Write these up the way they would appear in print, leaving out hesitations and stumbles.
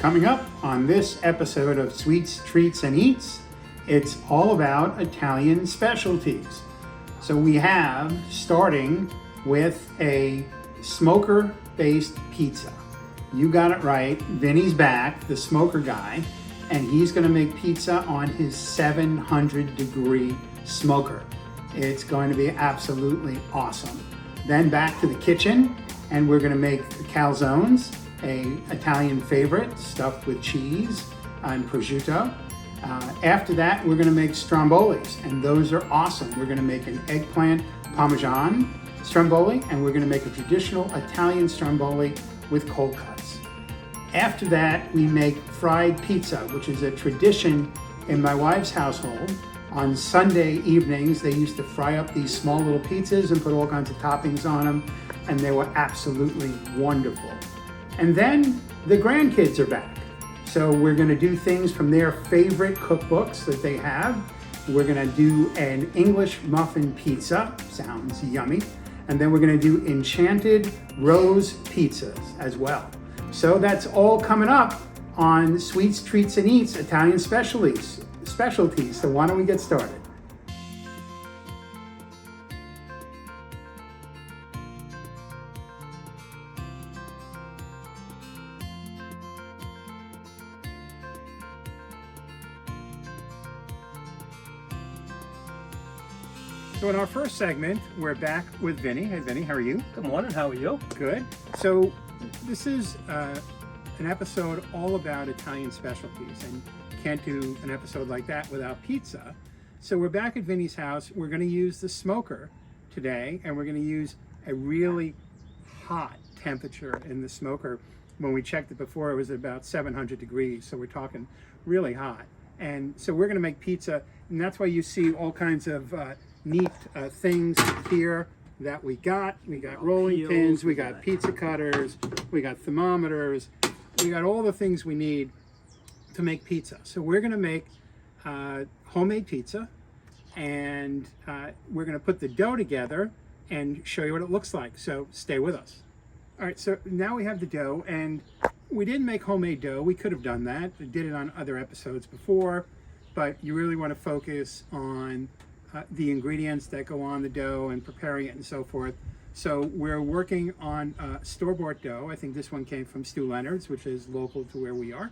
Coming up on this episode of Sweets, Treats, and Eats, it's all about Italian specialties. So we have, starting with a smoker-based pizza. You got it right, Vinny's back, the smoker guy, and he's gonna make pizza on his 700-degree smoker. It's going to be absolutely awesome. Then back to the kitchen, and we're gonna make calzones, an Italian favorite, stuffed with cheese and prosciutto. After that, we're gonna make strombolis, and those are awesome. We're gonna make an eggplant parmesan stromboli, and we're gonna make a traditional Italian stromboli with cold cuts. After that, we make fried pizza, which is a tradition in my wife's household. On Sunday evenings, they used to fry up these small little pizzas and put all kinds of toppings on them, and they were absolutely wonderful. And then the grandkids are back. So we're gonna do things from their favorite cookbooks that they have. We're gonna do an English muffin pizza, sounds yummy. And then we're gonna do enchanted rose pizzas as well. So that's all coming up on Sweets, Treats, and Eats, Italian Specialties. So why don't we get started? So in our first segment, we're back with Vinny. Hey Vinny, how are you? Good morning, how are you? Good. So this is an episode all about Italian specialties, and can't do an episode like that without pizza. So we're back at Vinny's house. We're gonna use the smoker today, and we're gonna use a really hot temperature in the smoker. When we checked it before, it was about 700 degrees, so we're talking really hot. And so we're gonna make pizza, and that's why you see all kinds of neat things here that we got. We got rolling pins, we got pizza cutters, we got thermometers, we got all the things we need to make pizza. So we're gonna make homemade pizza, and we're gonna put the dough together and show you what it looks like. So stay with us. All right, so now we have the dough, and we didn't make homemade dough. We could have done that. We did it on other episodes before, but you really wanna focus on the ingredients that go on the dough and preparing it and so forth. So we're working on store-bought dough. I think this one came from Stu Leonard's, which is local to where we are.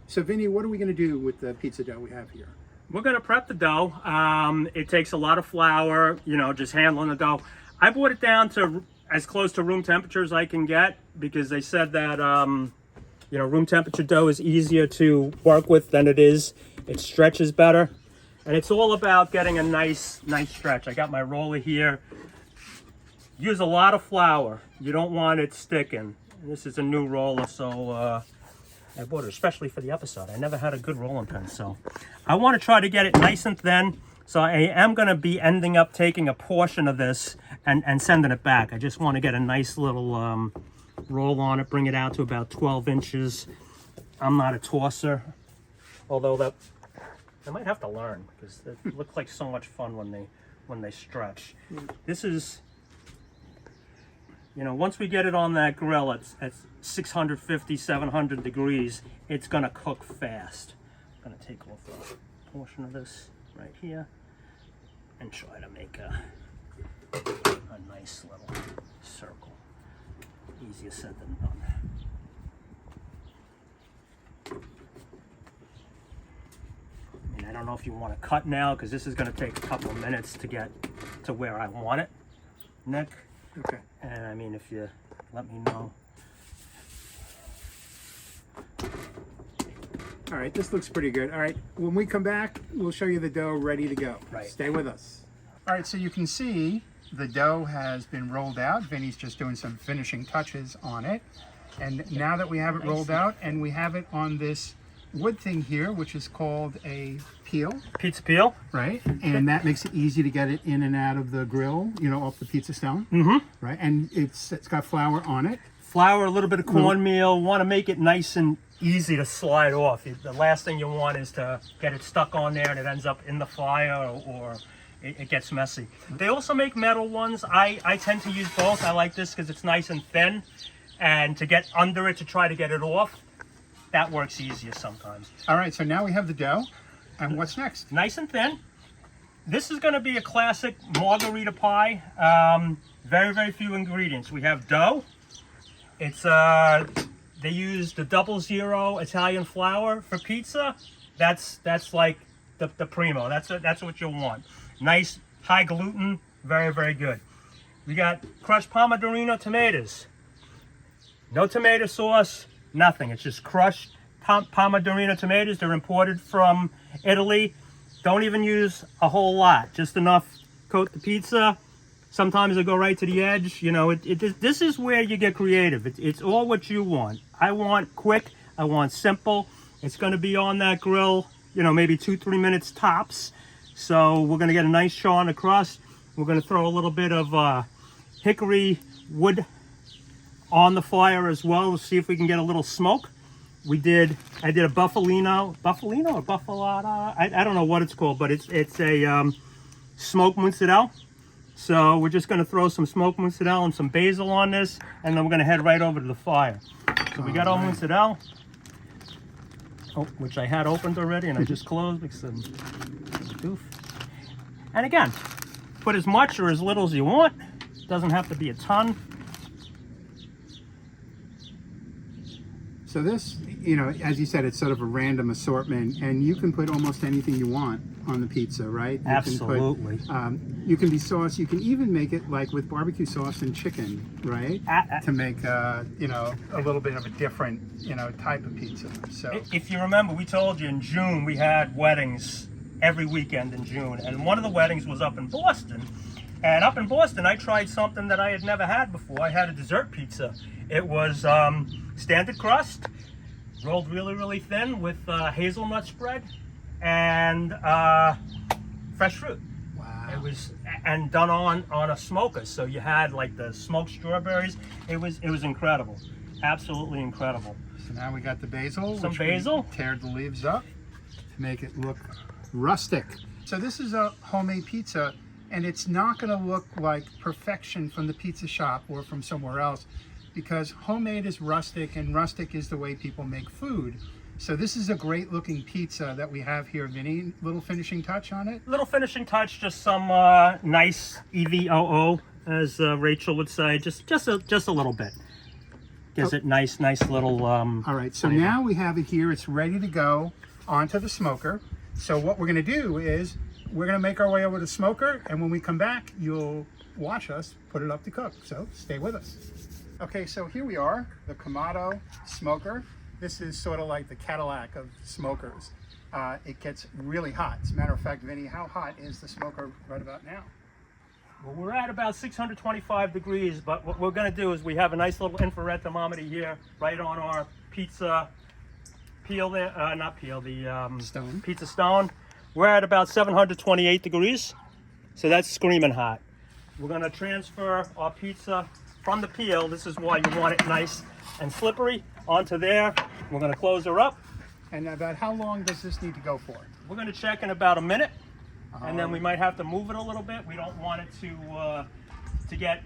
So Vinny, what are we gonna do with the pizza dough we have here? We're gonna prep the dough. It takes a lot of flour, just handling the dough. I brought it down to as close to room temperature as I can get, because they said that, room temperature dough is easier to work with than it stretches better. And it's all about getting a nice stretch. I got my roller here. Use a lot of flour. You don't want it sticking. This is a new roller, so I bought it especially for the episode. I never had a good rolling pin, so I want to try to get it nice and thin. So I am going to be ending up taking a portion of this and sending it back. I just want to get a nice little roll on it, bring it out to about 12 inches. I'm not a tosser, although I might have to learn, because it looks like so much fun when they stretch. This is, once we get it on that grill at 650, 700 degrees, it's gonna cook fast. I'm gonna take off a portion of this right here and try to make a nice little circle. Easier said than done. I don't know if you want to cut now, because this is going to take a couple of minutes to get to where I want it, Nick. Okay. And I mean, if you let me know. All right, this looks pretty good. All right, when we come back, we'll show you the dough ready to go. Right. Stay with us. All right, so you can see the dough has been rolled out. Vinny's just doing some finishing touches on it. And now that we have it rolled out, and we have it on this wood thing here, which is called a peel. Pizza peel. Right, and that makes it easy to get it in and out of the grill, off the pizza stone. Mm-hmm. Right, and it's got flour on it. Flour, a little bit of cornmeal. Want to make it nice and easy to slide off. The last thing you want is to get it stuck on there and it ends up in the fire, or it gets messy. They also make metal ones. I tend to use both. I like this because it's nice and thin, and to get under it to try to get it off, that works easier sometimes. All right, so now we have the dough. And what's next? Nice and thin. This is going to be a classic margarita pie. Very, very few ingredients. We have dough. It's they use the 00 Italian flour for pizza. That's like the primo. That's what you'll want. Nice, high gluten. Very, very good. We got crushed Pomodorino tomatoes. No tomato sauce, nothing. It's just crushed Pomodorino tomatoes. They're imported from Italy. Don't even use a whole lot, just enough to coat the pizza. Sometimes they go right to the edge. You know, this is where you get creative. It's all what you want. I want quick, I want simple. It's gonna be on that grill, you know, maybe 2-3 minutes tops. So we're gonna get a nice char on the crust. We're gonna throw a little bit of hickory wood on the fire as well to see if we can get a little smoke. I did a buffalino or buffalata. I don't know what it's called, but it's a smoked mozzarella. So we're just gonna throw some smoked mozzarella and some basil on this, and then we're gonna head right over to the fire. So we got our mozzarella, which I had opened already, and I just closed because I'm a goof. And again, put as much or as little as you want. Doesn't have to be a ton. So this, you know, as you said, it's sort of a random assortment, and you can put almost anything you want on the pizza, right? You Absolutely. Can put, you can be sauce. You can even make it like with barbecue sauce and chicken, right? To make, you know, a little bit of a different, you know, type of pizza. So if you remember, we told you in June we had weddings every weekend in June, and one of the weddings was up in Boston. And up in Boston, I tried something that I had never had before. I had a dessert pizza. It was standard crust, rolled really, really thin with hazelnut spread and fresh fruit. wow. It was and done on a smoker. So you had like the smoked strawberries. It was incredible, absolutely incredible. So now we got the basil. Some which basil. We teared the leaves up to make it look rustic. So this is a homemade pizza, and it's not going to look like perfection from the pizza shop or from somewhere else, because homemade is rustic, and rustic is the way people make food. So this is a great looking pizza that we have here, Vinny. Little finishing touch on it? Little finishing touch, just some nice EVOO, as Rachel would say, just a little bit. Gives it nice little. All right, so flavor. now we have it here. It's ready to go onto the smoker. So what we're going to do is we're going to make our way over to the smoker, and when we come back, you'll watch us put it up to cook. So stay with us. Okay, so here we are, the Kamado smoker. This is sort of like the Cadillac of smokers. It gets really hot. As a matter of fact, Vinny, how hot is the smoker right about now? Well, we're at about 625 degrees, but what we're going to do is we have a nice little infrared thermometer here, right on our pizza peel there, not peel, the Stone. pizza stone. We're at about 728 degrees, so that's screaming hot. We're going to transfer our pizza from the peel. This is why you want it nice and slippery, onto there. We're going to close her up. And about how long does this need to go for? We're going to check in about a minute, and then we might have to move it a little bit. We don't want it to get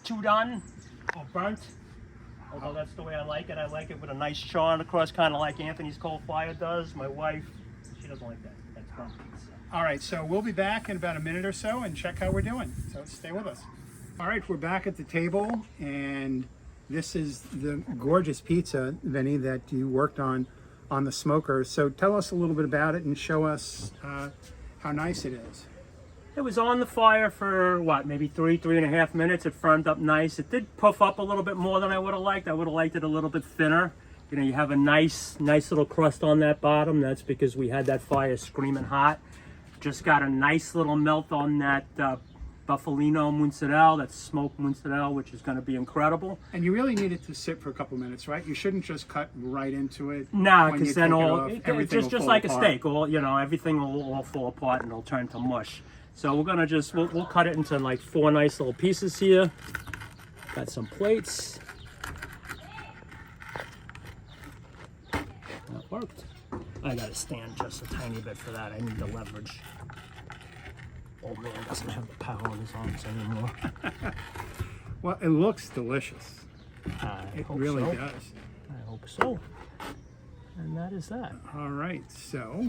too done or burnt, although that's the way I like it. I like it with a nice char on the crust, kind of like Anthony's Coal Fire does. My wife, she doesn't like that. That's burnt pizza. All right, so we'll be back in about a minute or so and check how we're doing. So stay with us. All right, we're back at the table, and this is the gorgeous pizza, Vinny, that you worked on the smoker. So tell us a little bit about it and show us how nice it is. It was on the fire for what, maybe 3.5 minutes. It firmed up nice. It did puff up a little bit more than I would have liked. I would have liked it a little bit thinner. You know, you have a nice little crust on that bottom. That's because we had that fire screaming hot. Just got a nice little melt on that buffalino mozzarella, that smoked mozzarella, which is going to be incredible. And you really need it to sit for a couple minutes, right? You shouldn't just cut right into it. No, because then everything just like a steak, everything will all fall apart and it'll turn to mush. So we're gonna we'll cut it into like 4 nice little pieces here. Got some plates. That worked. I gotta stand just a tiny bit for that. I need the leverage. Old man doesn't have the power in his arms anymore. Well, it looks delicious. I It hope really so. does. I hope so. And that is that. All right, so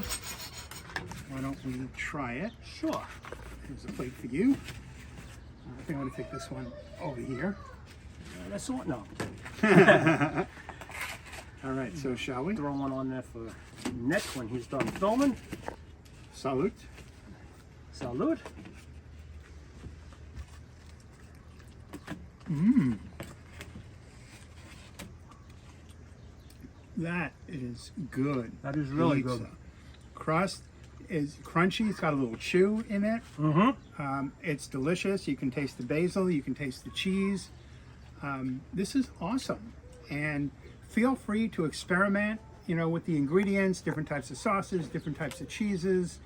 why don't we try it? Sure. Here's a plate for you. I think I'm going to take this one over here. That's the one. No. All right, so shall we? Throw one on there for Nick when he's done filming. Salute. Salute. That is good. That is really pizza. good. Crust is crunchy. It's got a little chew in it. It's delicious. You can taste the basil. You can taste the cheese. This is awesome. And feel free to experiment, with the ingredients, different types of sauces, different types of cheeses.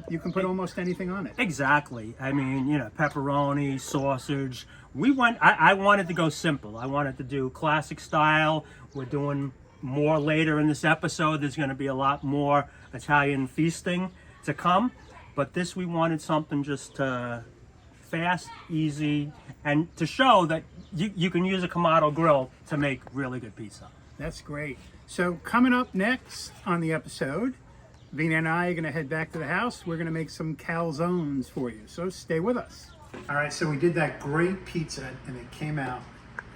You can put almost anything on it. Exactly. I mean, pepperoni, sausage. I wanted to go simple. I wanted to do classic style. We're doing more later in this episode. There's going to be a lot more Italian feasting to come. But this, we wanted something just fast, easy, and to show that you can use a Kamado grill to make really good pizza. That's great. So coming up next on the episode, Vinny and I are going to head back to the house. We're going to make some calzones for you. So stay with us. All right, so we did that great pizza and it came out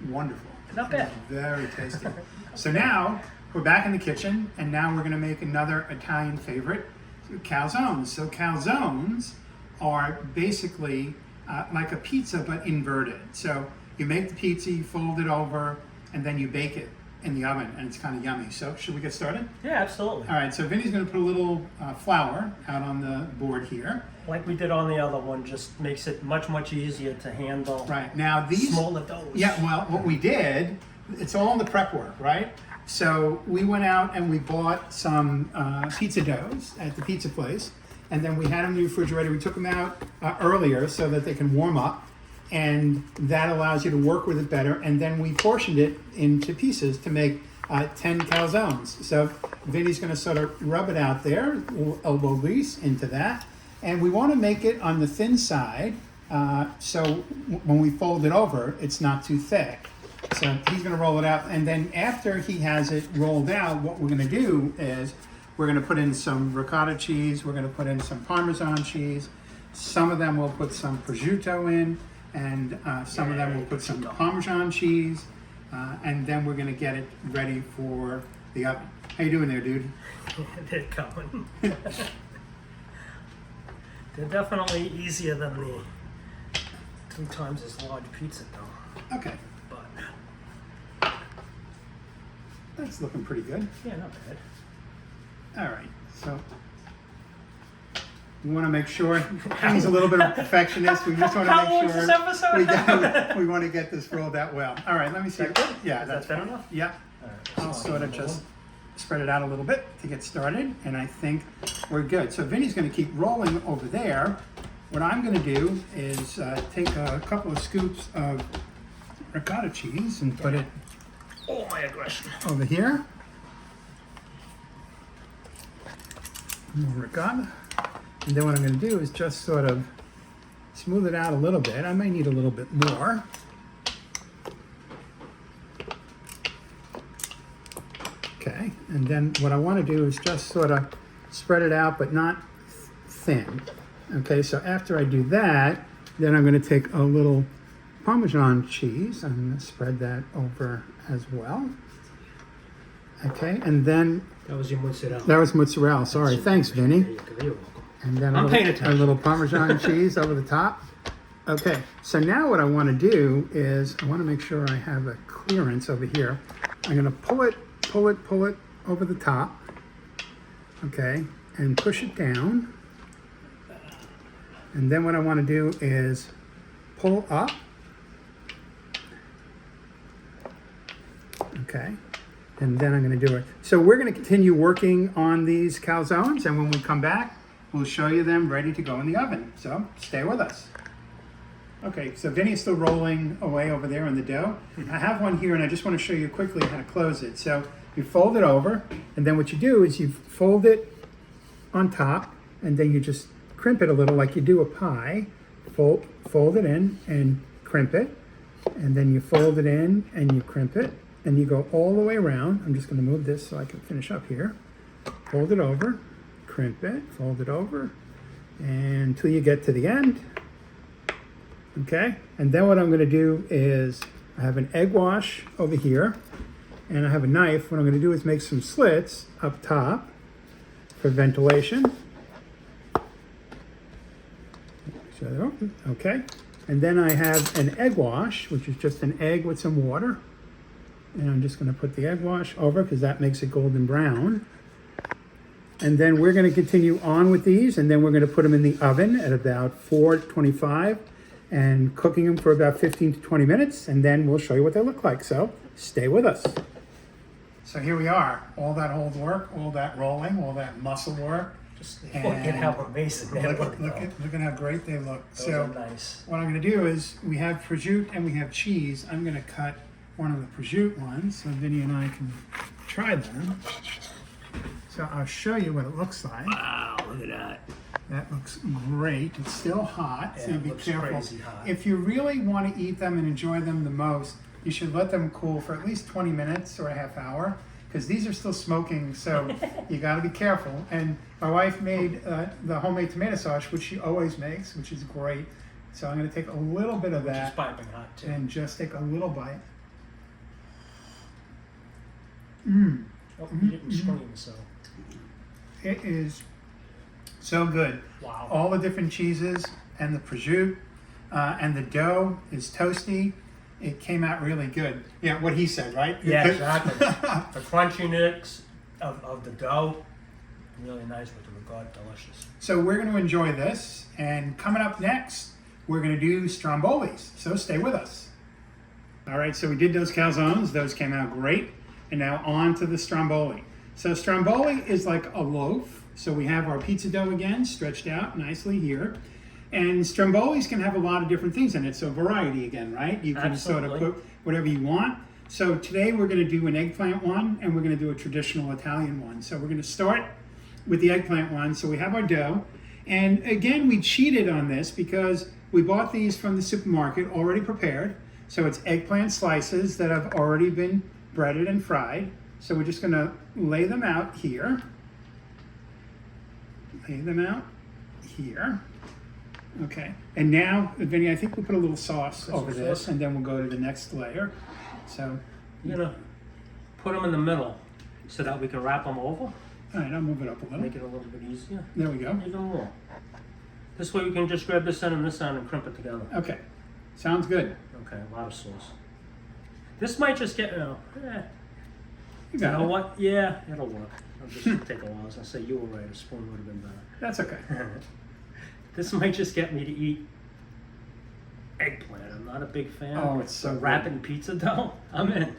wonderful. Not bad. Very tasty. So now we're back in the kitchen and now we're going to make another Italian favorite, calzones. So calzones are basically like a pizza but inverted. So you make the pizza, you fold it over, and then you bake it in the oven, and it's kind of yummy. So should we get started? Yeah, absolutely. All right, so Vinny's going to put a little flour out on the board here. Like we did on the other one, just makes it much, much easier to handle. Right, now these... Smaller doughs. Yeah, well, what we did, it's all the prep work, right? So we went out and we bought some pizza doughs at the pizza place, and then we had them in the refrigerator. We took them out earlier so that they can warm up, and that allows you to work with it better. And then we portioned it into pieces to make 10 calzones. So Vinny's going to sort of rub it out there, elbow grease into that. And we want to make it on the thin side, so when we fold it over, it's not too thick. So he's going to roll it out, and then after he has it rolled out, what we're going to do is we're going to put in some ricotta cheese, we're going to put in some Parmesan cheese, some of them we'll put some prosciutto in, and some of them we'll put some Parmesan cheese, and then we're going to get it ready for the oven. How you doing there, dude? They're coming. They're definitely easier than the 3 times as large pizza dough. Okay. But That's looking pretty good. yeah, not bad. All right, so we want to make sure he's a little bit of a perfectionist. We just want to How make long is sure this episode? we want to get this rolled out well. All right, let me see. Is that good? Yeah, Is that's that fine. enough? Yeah, All right, I'll so sort of just spread it out a little bit to get started, and I think we're good. So Vinny's going to keep rolling over there. What I'm going to do is take a couple of scoops of ricotta cheese and put it Oh, my aggression. over here. More ricotta. And then what I'm going to do is just sort of smooth it out a little bit. I may need a little bit more. Okay, and then what I want to do is just sort of spread it out, but not thin. Okay, so after I do that, then I'm going to take a little Parmesan cheese. I'm going to spread that over as well. Okay, and then That was your mozzarella. that was mozzarella. Sorry, thanks, Vinny. There you go. You're welcome. And then I'm paying a attention. little Parmesan cheese over the top. Okay, so now what I want to do is I want to make sure I have a clearance over here. I'm going to pull it over the top. Okay, and push it down. And then what I want to do is pull up. Okay, and then I'm going to do it. So we're going to continue working on these calzones, and when we come back, we'll show you them ready to go in the oven. So stay with us. Okay, so Vinny is still rolling away over there in the dough. I have one here, and I just want to show you quickly how to close it. So you fold it over, and then what you do is you fold it on top, and then you just crimp it a little like you do a pie. Fold it in and crimp it, and then you fold it in and you crimp it, and you go all the way around. I'm just going to move this so I can finish up here. Fold it over, crimp it, fold it over, and until you get to the end. Okay, and then what I'm going to do is I have an egg wash over here, and I have a knife. What I'm going to do is make some slits up top for ventilation. So they're open. Okay, and then I have an egg wash, which is just an egg with some water. And I'm just going to put the egg wash over because that makes it golden brown. And then we're going to continue on with these, and then we're going to put them in the oven at about 425 and cooking them for about 15 to 20 minutes, and then we'll show you what they look like. So stay with us. So here we are, all that old work, all that rolling, all that muscle work. Just look at how amazing they look. Look at how great they look. Those so are nice. what I'm going to do is we have prosciutto and we have cheese. I'm going to cut one of the prosciutto ones so Vinny and I can try them. So I'll show you what it looks like. Wow, look at that. That looks great. It's still hot, Yeah, so it be looks careful. crazy hot. If you really want to eat them and enjoy them the most, you should let them cool for at least 20 minutes or a half hour, because these are still smoking, so you got to be careful. And my wife made the homemade tomato sauce, which she always makes, which is great. So I'm going to take a little bit of Which is that piping hot too. and just take a little bite. Oh, you didn't scream, so. It is so good. Wow. All the different cheeses and the prosciutto and the dough is toasty. It came out really good. Yeah, what he said, right? Yeah, exactly. The crunchiness of the dough, really nice with the ricotta, delicious. So we're going to enjoy this, and coming up next, we're going to do strombolis. So stay with us. All right, so we did those calzones. Those came out great. And now on to the stromboli. So stromboli is like a loaf. So we have our pizza dough again, stretched out nicely here. And strombolis can have a lot of different things in it. So variety again, right? You can sort of Absolutely. put whatever you want. So today we're going to do an eggplant one, and we're going to do a traditional Italian one. So we're going to start with the eggplant one. So we have our dough. And again, we cheated on this because we bought these from the supermarket already prepared. So it's eggplant slices that have already been breaded and fried. So we're just going to lay them out here. Lay them out here. Okay. And now, Vinny, I think we'll put a little sauce over this, and then we'll go to the next layer. So You're gonna put them in the middle so that we can wrap them over, all right, I'll move it up a little. make it a little bit easier. There we go. Even more. This way we can just grab this end and this end and crimp it together. Okay. Sounds good. Okay, a lot of sauce. This might just get, You you got know it. what? Yeah, it'll work. It'll just take a while. I was gonna say you were right, a spoon would have been better. That's okay. This might just get me to eat eggplant. I'm not a big fan. Oh, it's so But good. wrapping pizza dough, I'm in.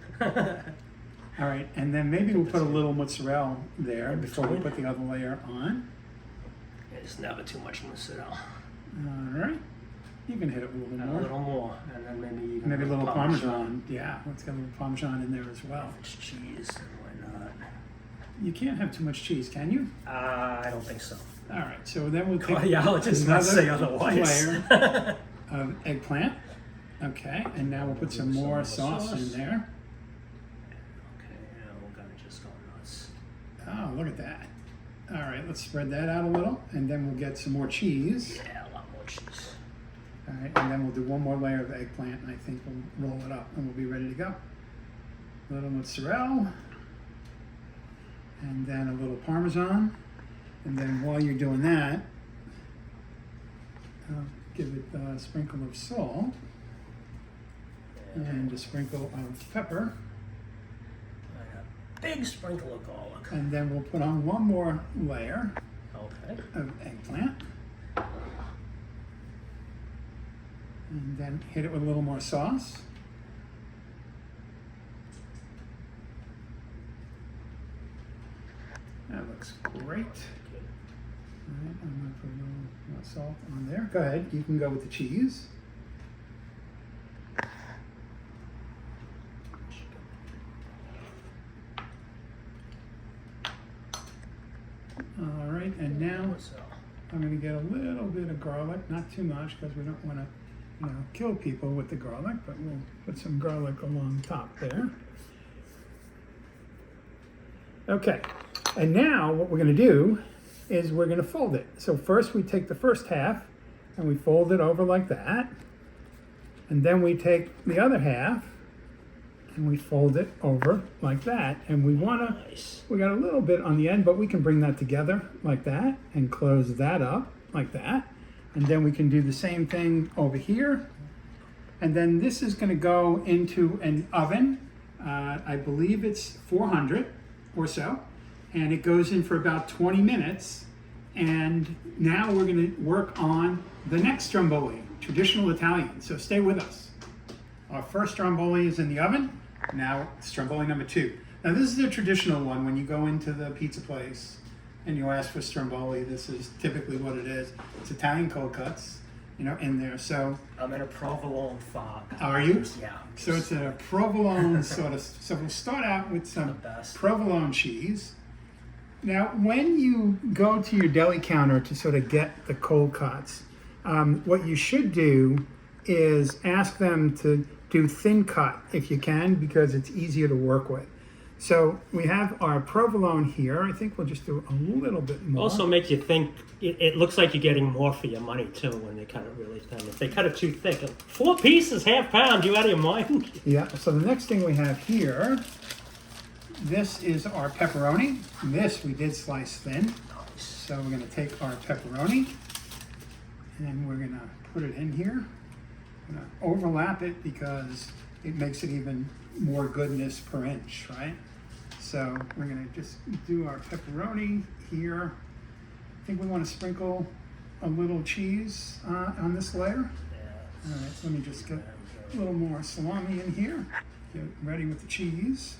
All right, and then maybe we'll put a little mozzarella there before we between. put the other layer on. It's never too much mozzarella. All right. You can hit it with a little And a more. little more, and then maybe even Maybe a little Parmesan. Yeah, let's get a little Parmesan in there as well. If it's cheese, then why not? You can't have too much cheese, can you? I don't think so. All right, so then we'll take Cardiologists might say another otherwise. layer of eggplant. Okay, and now we'll put some more sauce in there. Okay, now we're gonna just go nuts. Oh, look at that. All right, let's spread that out a little, and then we'll get some more cheese. Yeah, a lot more cheese. All right, and then we'll do one more layer of eggplant, and I think we'll roll it up, and we'll be ready to go. A little mozzarella, and then a little Parmesan, and then while you're doing that, give it a sprinkle of salt, and a sprinkle of pepper, A big sprinkle of garlic. and then we'll put on one more layer Okay. of eggplant. And then hit it with a little more sauce. That looks great. All right, I'm gonna put a little more salt on there. Go ahead, you can go with the cheese. All right, and now I'm gonna get a little bit of garlic, not too much, because we don't want to, kill people with the garlic, but we'll put some garlic along top there. Okay, and now what we're going to do is we're going to fold it. So first we take the first half and we fold it over like that. And then we take the other half and we fold it over like that. And we want to, we got a little bit on the end, but we can bring that together like that and close that up like that. And then we can do the same thing over here. And then this is going to go into an oven. I believe it's 400 or so. And it goes in for about 20 minutes. And now we're going to work on the next stromboli, traditional Italian. So stay with us. Our first stromboli is in the oven. Now stromboli number 2. Now this is the traditional one. When you go into the pizza place and you ask for stromboli, this is typically what it is. It's Italian cold cuts, you know, in there. So I'm in a provolone fog. are you? Yeah. So it's a provolone sort of. So we'll start out with some provolone cheese. Now, when you go to your deli counter to sort of get the cold cuts, what you should do is ask them to do thin cut if you can, because it's easier to work with. So we have our provolone here. I think we'll just do a little bit more. Also makes you think, it looks like you're getting more for your money too when they cut it really thin. If they cut it too thick, 4 pieces, half pound, you out of your mind? Yeah, so the next thing we have here, this is our pepperoni. This we did slice thin. So we're going to take our pepperoni and we're going to put it in here. I'm going to overlap it because it makes it even more goodness per inch, right? So we're going to just do our pepperoni here. I think we want to sprinkle a little cheese on this layer. All right, so let me just get a little more salami in here. Get ready with the cheese.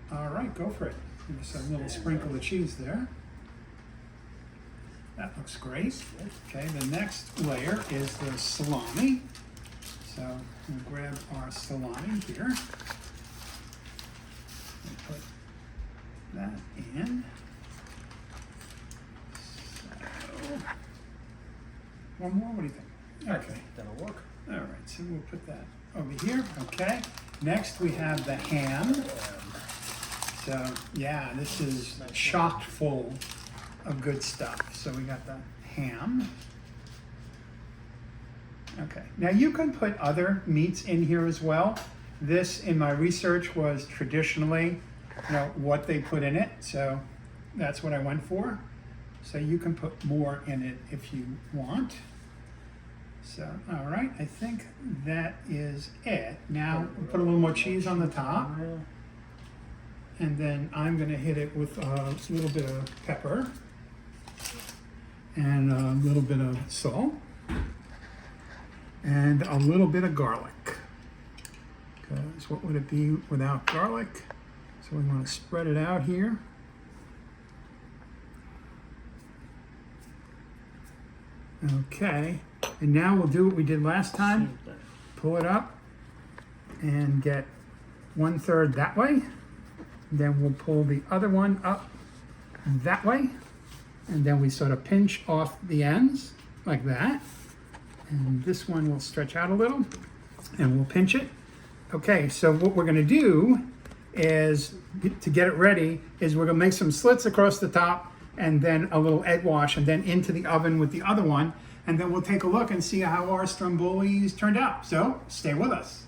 All right, go for it. Just a little sprinkle of cheese there. That looks great. Okay, the next layer is the salami. So we'll grab our salami here. And put that in. So, one more, what do you think? Okay, that'll work. All right, so we'll put that over here. Okay, next we have the ham. So yeah, this is chock full of good stuff. So we got the ham. Okay, now you can put other meats in here as well. This, in my research, was traditionally, you know, what they put in it. So that's what I went for. So you can put more in it if you want. So, all right, I think that is it. Now we'll put a little more cheese on the top. And then I'm going to hit it with a little bit of pepper and a little bit of salt and a little bit of garlic. Because what would it be without garlic? So we want to spread it out here. Okay, and now we'll do what we did last time. Pull it up and get 1/3 that way. Then we'll pull the other one up that way. And then we sort of pinch off the ends like that. And this one will stretch out a little and we'll pinch it. Okay, so what we're gonna do is, to get it ready, is we're gonna make some slits across the top and then a little egg wash and then into the oven with the other one. And then we'll take a look and see how our strombolis turned out. So stay with us.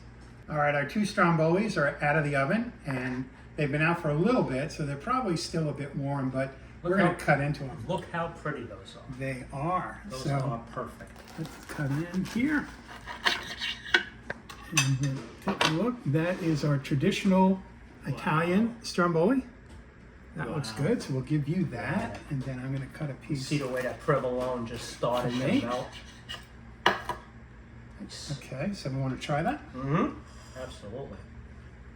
All right, our 2 strombolis are out of the oven and they've been out for a little bit, so they're probably still a bit warm, but we're going to cut into them. Look how pretty those are. They are. Those so are perfect. let's cut in here. And we'll take a look. That is our traditional Italian stromboli. That looks good, so we'll give you that, and then I'm going to cut a piece. See the way that provolone just started to melt? Nice. Okay, so we want to try that? Mm-hmm. Absolutely.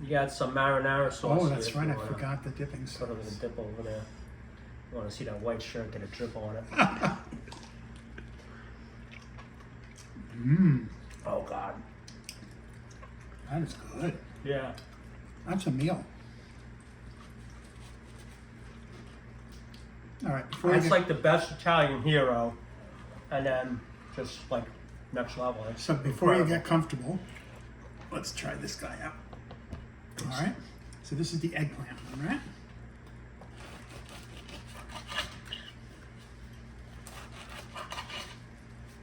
You got some marinara sauce. Oh, that's right. I forgot the dipping sauce. Put a little dip over there. You want to see that white shirt get a drip on it. Mmm. Oh, God. That is good. Yeah. That's a meal. All right. That's like the best Italian hero. And then just like next level. So before you get comfortable, let's try this guy out. All right. So this is the eggplant one, right?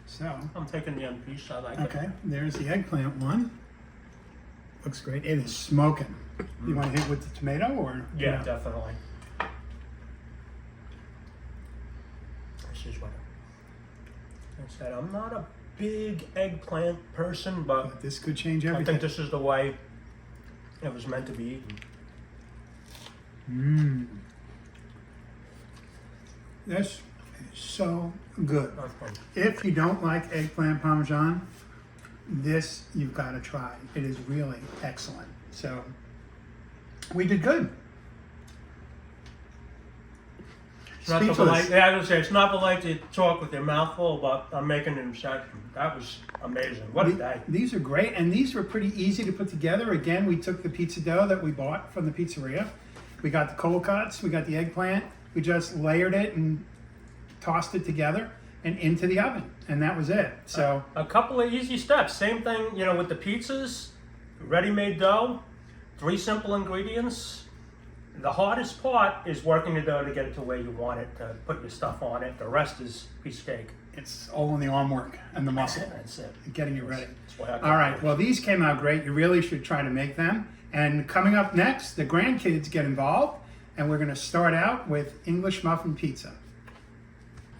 So, I'm taking the end piece. I like it. okay, there's the eggplant one. Looks great. It is smoking. You want to hit with the tomato or? Yeah, no? definitely. This is what I said. I'm not a big eggplant person, but But this could change I everything. think this is the way it was meant to be eaten. Mmm. This is so good. Okay. If you don't like eggplant parmesan, this you've got to try. It is really excellent. So we did good. It's not the polite, yeah, I was gonna say, it's not polite to talk with your mouth full, but I'm making an impression. That was amazing. What a day. These are great, and these were pretty easy to put together. Again, we took the pizza dough that we bought from the pizzeria. We got the cold cuts, we got the eggplant. We just layered it and tossed it together and into the oven, and that was it. So A couple of easy steps. Same thing, you know, with the pizzas. Ready-made dough, 3 simple ingredients. The hardest part is working the dough to get it to where you want it, to put your stuff on it. The rest is piece of cake. it's all in the arm work and the muscle, That's it. getting it ready. That's why I All right, well, these came out great. You really should try to make them. And coming up next, the grandkids get involved, and we're going to start out with English muffin pizza.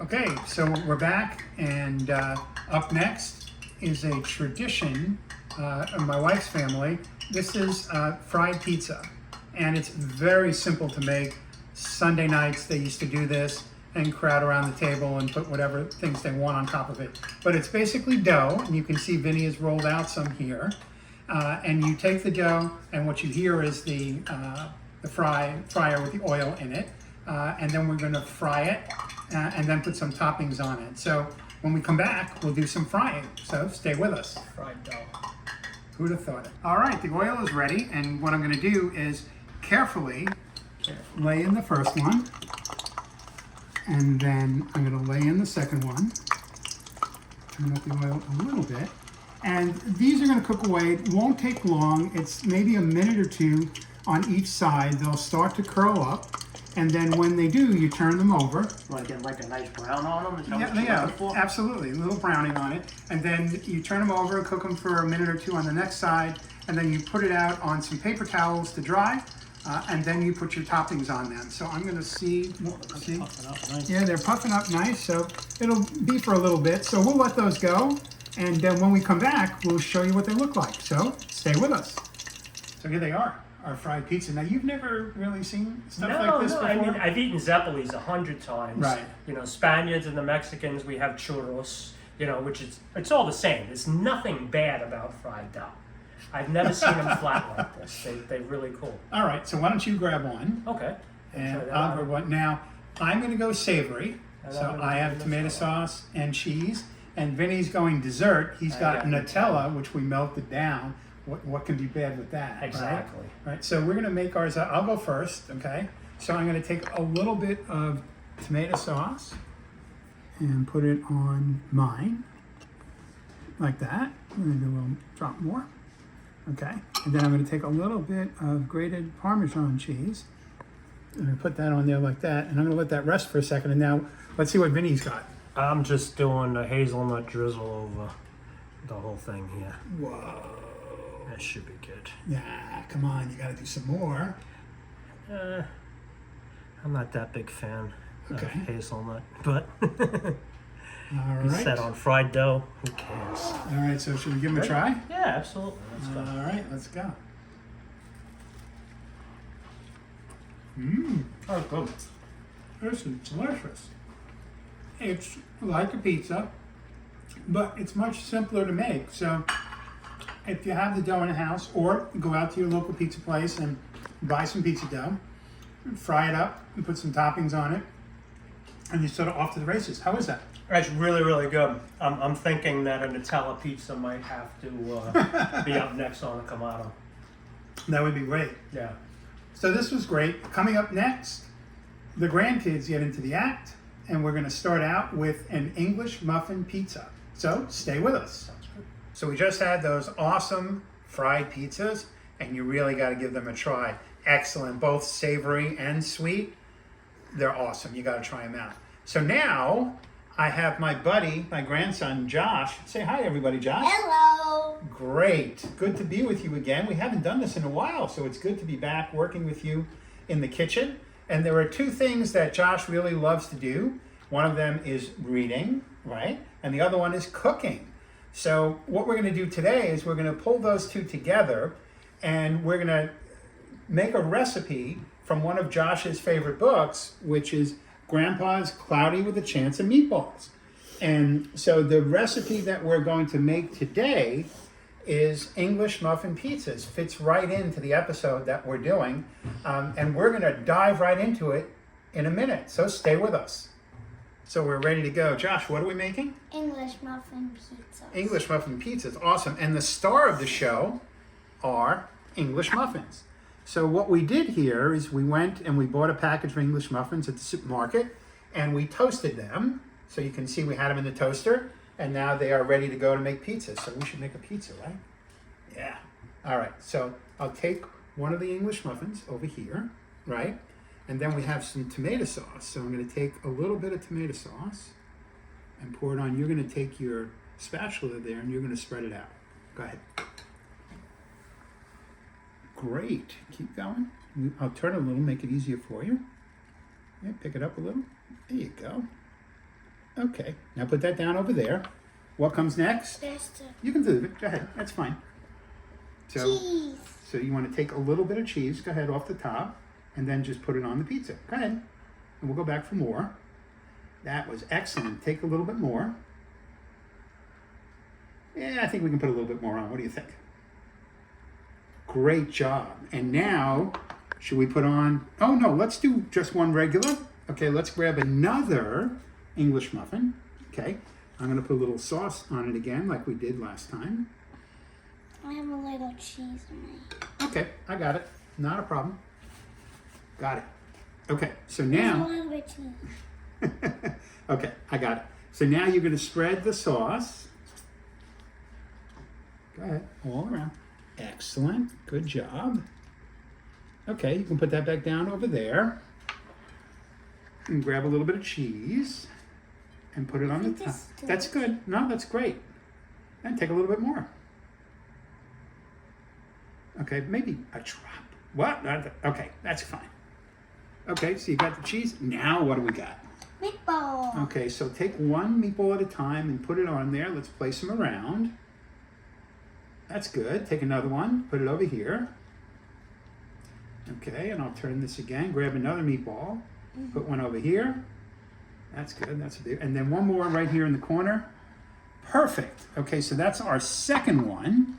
Okay, so we're back, and up next is a tradition of my wife's family. This is fried pizza, and it's very simple to make. Sunday nights, they used to do this and crowd around the table and put whatever things they want on top of it. But it's basically dough, and you can see Vinny has rolled out some here. And you take the dough, and what you hear is the fryer with the oil in it. And then we're going to fry it, and then put some toppings on it. So when we come back, we'll do some frying. So stay with us. fried dough. Who'd have thought it? All right, the oil is ready, and what I'm going to do is carefully lay in the first one, and then I'm going to lay in the second one. Turn up the oil a little bit. And these are going to cook away. It won't take long. It's maybe a minute or two on each side. They'll start to curl up. And then when they do, you turn them over. Want to get like a nice brown on them? Is that what Yeah, you're looking for? absolutely. A little browning on it. And then you turn them over, cook them for a minute or two on the next side. And then you put it out on some paper towels to dry. And then you put your toppings on them. So I'm going to see. Puffing up nice. Yeah, they're puffing up nice. So it'll be for a little bit. So we'll let those go. And then when we come back, we'll show you what they look like. So stay with us. So here they are, our fried pizza. Now, you've never really seen stuff like this before? I mean, I've eaten Zeppelis 100 times. Right. You know, Spaniards and the Mexicans, we have churros, you know, which is, it's all the same. There's nothing bad about fried dough. I've never seen them flat like this. They're really cool. All right, so why don't you grab one? Okay. And Try that I'll out. grab one. Now, I'm going to go savory. And So I'm gonna I do have this tomato one. sauce and cheese. And Vinny's going dessert. He's got got Nutella, which we melted down. What can be bad with that? right? Exactly. Right, so we're going to make ours. I'll go first, okay? So I'm going to take a little bit of tomato sauce and put it on mine, like that. I'm going to do a little drop more, okay? And then I'm going to take a little bit of grated Parmesan cheese. I'm going to put that on there like that, and I'm going to let that rest for a second. And now let's see what Vinny's got. I'm just doing the hazelnut drizzle over the whole thing here. Whoa. That should be good. Yeah, come on, you got to do some more. I'm not that big fan Okay. of hazelnut, but All you right. said on fried dough, who cares? All right, so should we give him a try? Yeah, absolutely. Let's go. All right, let's go. Mmm, Oh, good. this is delicious. It's like a pizza, but it's much simpler to make. So if you have the dough in the house, or go out to your local pizza place and buy some pizza dough, fry it up and put some toppings on it, and you're sort of off to the races. How is that? That's really, really good. I'm thinking that a Nutella pizza might have to be up next on the Kamado. That would be great. Yeah. So this was great. Coming up next, the grandkids get into the act, and we're going to start out with an English muffin pizza. So stay with us. Sounds good. So we just had those awesome fried pizzas, and you really got to give them a try. Excellent. Both savory and sweet. They're awesome. You got to try them out. So now I have my buddy, my grandson, Josh. Say hi, everybody, Josh. Hello. Great. Good to be with you again. We haven't done this in a while, so it's good to be back working with you in the kitchen. And there are two things that Josh really loves to do. One of them is reading, right? And the other one is cooking. So what we're going to do today is we're going to pull those two together, and we're going to make a recipe from one of Josh's favorite books, which is Grandpa's Cloudy with a Chance of Meatballs. And so the recipe that we're going to make today is English muffin pizzas. Fits right into the episode that we're doing. And we're going to dive right into it in a minute. So stay with us. So we're ready to go. Josh, what are we making? English muffin pizza. English muffin pizzas. Awesome. And the star of the show are English muffins. So what we did here is we went and we bought a package of English muffins at the supermarket, and we toasted them. So you can see we had them in the toaster, and now they are ready to go to make pizza. So we should make a pizza, right? Yeah. All right. So I'll take one of the English muffins over here, right? And then we have some tomato sauce. So I'm going to take a little bit of tomato sauce and pour it on. You're going to take your spatula there and you're going to spread it out. Go ahead. Great. Keep going. I'll turn it a little, make it easier for you. Yeah, pick it up a little. There you go. Okay. Now put that down over there. What comes next? Pasta. You can do it. Go ahead. That's fine. So, Cheese. so you want to take a little bit of cheese. Go ahead off the top. And then just put it on the pizza. Go ahead. And we'll go back for more. That was excellent. Take a little bit more. Yeah, I think we can put a little bit more on. What do you think? Great job. And now, should we put on... Oh, no, let's do just one regular. Okay, let's grab another English muffin. Okay, I'm going to put a little sauce on it again like we did last time. I have a little cheese in it. Okay, I got it. Not a problem. Got it. Okay, so There's a now... little bit cheese. Okay, I got it. So now you're going to spread the sauce. Go ahead, all around. Excellent, good job. Okay, you can put that back down over there. And grab a little bit of cheese and put it on the top. That's good. No, that's great. And take a little bit more. Okay, maybe a drop. What? Okay, that's fine. Okay, so you got the cheese. Now what do we got? Meatball. Okay, so take one meatball at a time and put it on there. Let's place them around. That's good. Take another one, put it over here. Okay, and I'll turn this again. Grab another meatball, put one over here. That's good. That's a big. And then one more right here in the corner. Perfect. Okay, so that's our second one.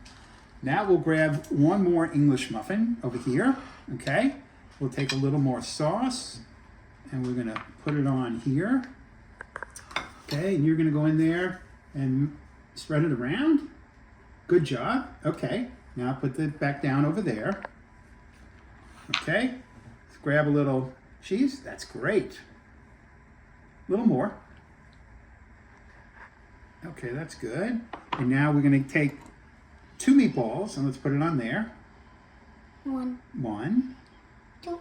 Now we'll grab one more English muffin over here. Okay, we'll take a little more sauce and we're gonna put it on here. Okay, and you're gonna go in there and spread it around. Good job. Okay, now put it back down over there. Okay, let's grab a little cheese. That's great. A little more. Okay, that's good. And now we're gonna take 2 meatballs and let's put it on there. One. 2.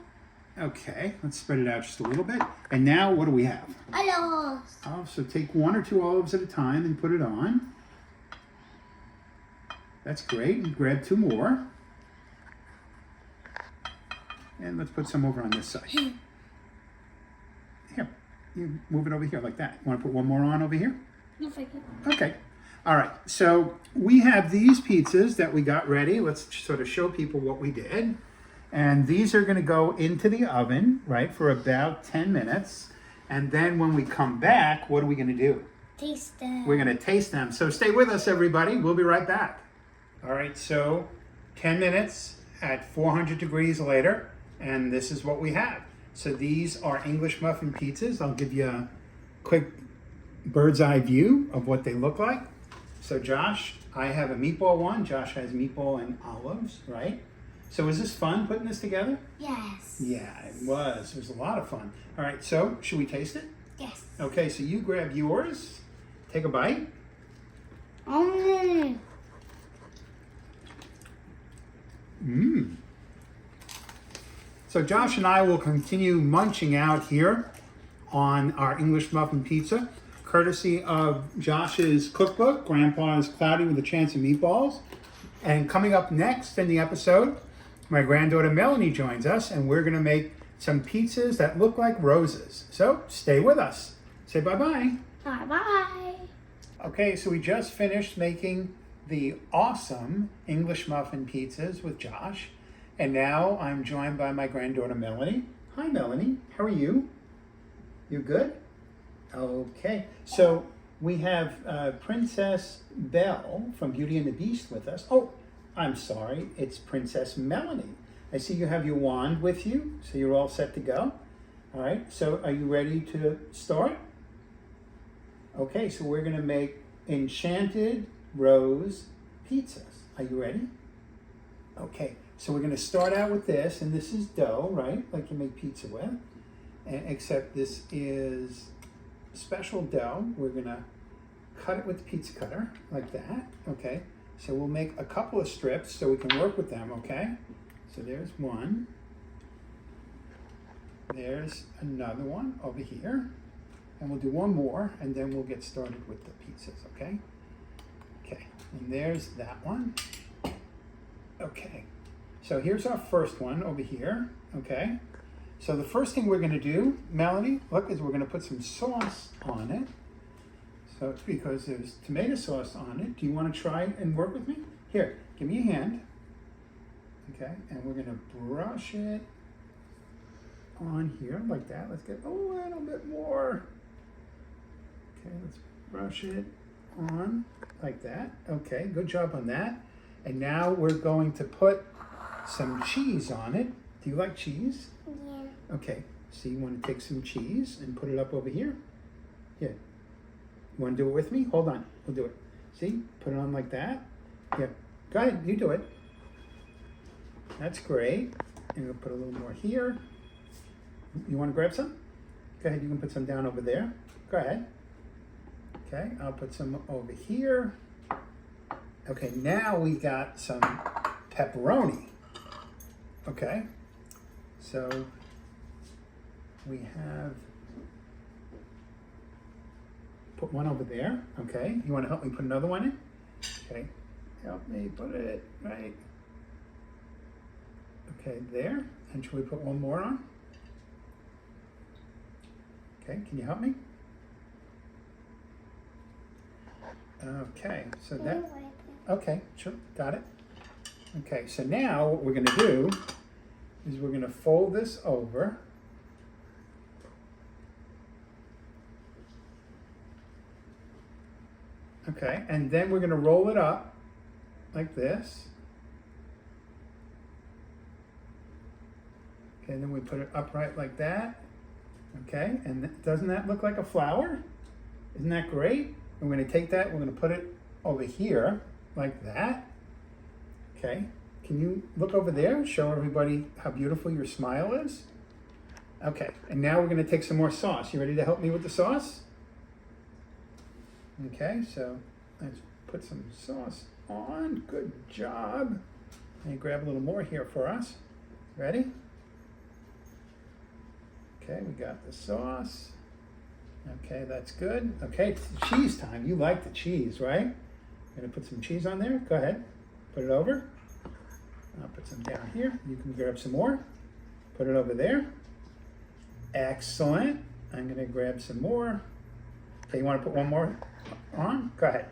Okay, let's spread it out just a little bit. And now what do we have? Olives. Oh, so take 1 or 2 olives at a time and put it on. That's great. And grab 2 more. And let's put some over on this side. Here, you move it over here like that. Want to put one more on over here? No, forget. Okay. All right. So we have these pizzas that we got ready. Let's sort of show people what we did. And these are going to go into the oven, right, for about 10 minutes. And then when we come back, what are we going to do? Taste them. We're going to taste them. So stay with us, everybody. We'll be right back. All right. So 10 minutes at 400 degrees later. And this is what we have. So these are English muffin pizzas. I'll give you a quick bird's eye view of what they look like. So Josh, I have a meatball one. Josh has meatball and olives, right? So was this fun putting this together? Yes. Yeah, it was. It was a lot of fun. All right, so should we taste it? Yes. Okay, so you grab yours. Take a bite. So Josh and I will continue munching out here on our English muffin pizza, courtesy of Josh's cookbook, Grandpa's Cloudy with a Chance of Meatballs. And coming up next in the episode, my granddaughter Melanie joins us, and we're going to make some pizzas that look like roses. So stay with us. Say bye-bye. Bye-bye. Okay, so we just finished making the awesome English muffin pizzas with Josh. And now I'm joined by my granddaughter Melanie. Hi Melanie, how are you? You good? Okay, so we have Princess Belle from Beauty and the Beast with us. Oh, I'm sorry, it's Princess Melanie. I see you have your wand with you, so you're all set to go. All right, so are you ready to start? Okay, so we're gonna make enchanted rose pizzas. Are you ready? Okay, so we're gonna start out with this, and this is dough, right? Like you make pizza with, except this is special dough. We're gonna cut it with the pizza cutter, like that, okay? So we'll make a couple of strips so we can work with them, okay? So there's one. There's another one over here. And we'll do one more, and then we'll get started with the pizzas, okay? Okay, and there's that one. Okay, so here's our first one over here, okay? So the first thing we're gonna do, Melanie, look, is we're gonna put some sauce on it. So it's because there's tomato sauce on it. Do you wanna try and work with me? Here, give me a hand. Okay, and we're gonna brush it on here like that. Let's get a little bit more. Okay, let's brush it on like that. Okay, good job on that. And now we're going to put some cheese on it. Do you like cheese? Yeah. Okay, so you want to take some cheese and put it up over here? Here. You want to do it with me? Hold on, we'll do it. See, put it on like that. Here, go ahead, you do it. That's great. And we'll put a little more here. You want to grab some? Go ahead, you can put some down over there. Go ahead. Okay, I'll put some over here. Okay, now we got some pepperoni. Okay, so we have, put one over there. Okay, you want to help me put another one in? Okay, help me put it right. Okay, there. And should we put one more on? Okay, can you help me? Okay, so that, okay, sure, got it. Okay, so now what we're gonna do is we're gonna fold this over. Okay, and then we're gonna roll it up like this. Okay, then we put it upright like that. Okay, and doesn't that look like a flower? Isn't that great? And we're going to take that, we're going to put it over here like that. Okay, can you look over there? Show everybody how beautiful your smile is. Okay, and now we're going to take some more sauce. You ready to help me with the sauce? Okay, so let's put some sauce on. Good job. And grab a little more here for us. Ready? Okay, we got the sauce. Okay, that's good. Okay, it's cheese time. You like the cheese, right? Gonna put some cheese on there. Go ahead. Put it over. I'll put some down here. You can grab some more. Put it over there. Excellent. I'm gonna grab some more. Okay, you wanna put one more on? Go ahead.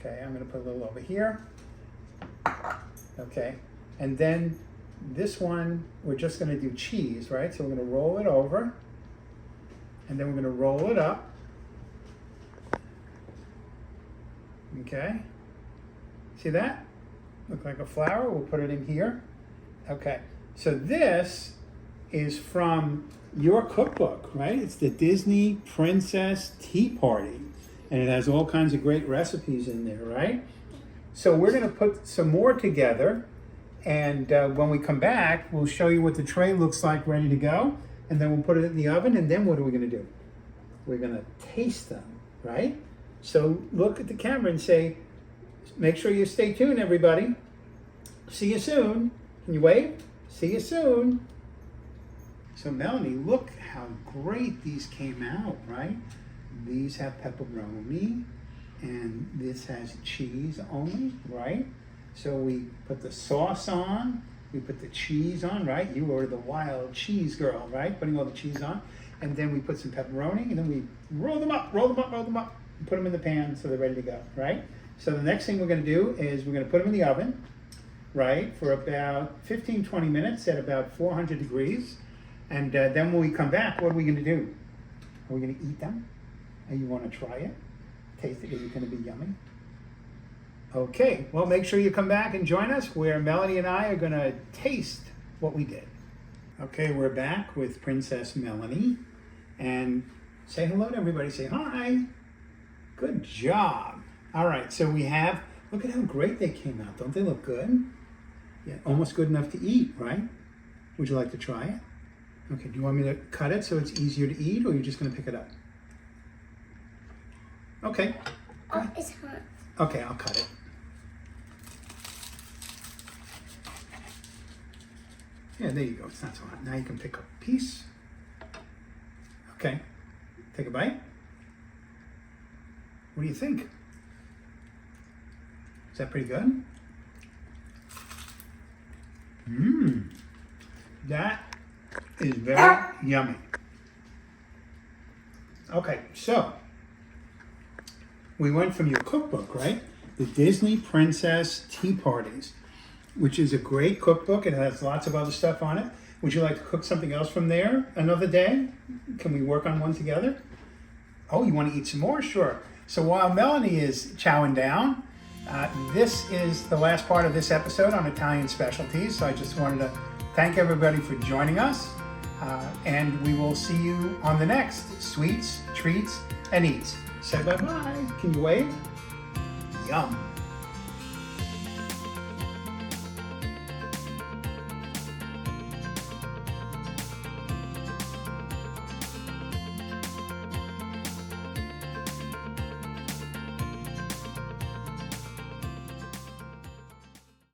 Okay, I'm gonna put a little over here. Okay, and then this one, we're just gonna do cheese, right? So we're gonna roll it over, and then we're gonna roll it up. Okay, see that? Look like a flower, we'll put it in here. Okay, so this is from your cookbook, right? It's the Disney Princess Tea Party, and it has all kinds of great recipes in there, right? So we're gonna put some more together, and when we come back, we'll show you what the tray looks like ready to go, and then we'll put it in the oven, and then what are we gonna do? We're gonna taste them, right? So look at the camera and say, make sure you stay tuned, everybody. See you soon. Can you wave? See you soon. So Melanie, look how great these came out, right? These have pepperoni, and this has cheese only, right? So we put the sauce on, we put the cheese on, right? You were the wild cheese girl, right? Putting all the cheese on. And then we put some pepperoni, and then we roll them up, and put them in the pan so they're ready to go, right? So the next thing we're gonna do is we're gonna put them in the oven, right? For about 15, 20 minutes at about 400 degrees. And then when we come back, what are we gonna do? Are we gonna eat them? And you wanna try it? Taste it, is it gonna be yummy? Okay, well, make sure you come back and join us where Melanie and I are gonna taste what we did. Okay, we're back with Princess Melanie. And say hello to everybody, say hi. Good job. All right, so we have, look at how great they came out. Don't they look good? Yeah, almost good enough to eat, right? Would you like to try it? Okay, do you want me to cut it so it's easier to eat, or you're just gonna pick it up? Okay. Oh, it's hot. Okay, I'll cut it. Yeah, there you go. It's not so hot. Now you can pick up a piece. Okay. Take a bite. What do you think? Is that pretty good? Mmm. That is very yummy. Okay, so we went from your cookbook, right? The Disney Princess Tea Parties, which is a great cookbook. It has lots of other stuff on it. Would you like to cook something else from there another day? Can we work on one together? Oh, you want to eat some more? Sure. So while Melanie is chowing down, this is the last part of this episode on Italian Specialties. So I just wanted to thank everybody for joining us. And we will see you on the next Sweets, Treats, and Eats. Say bye-bye. Can you wave? Yum.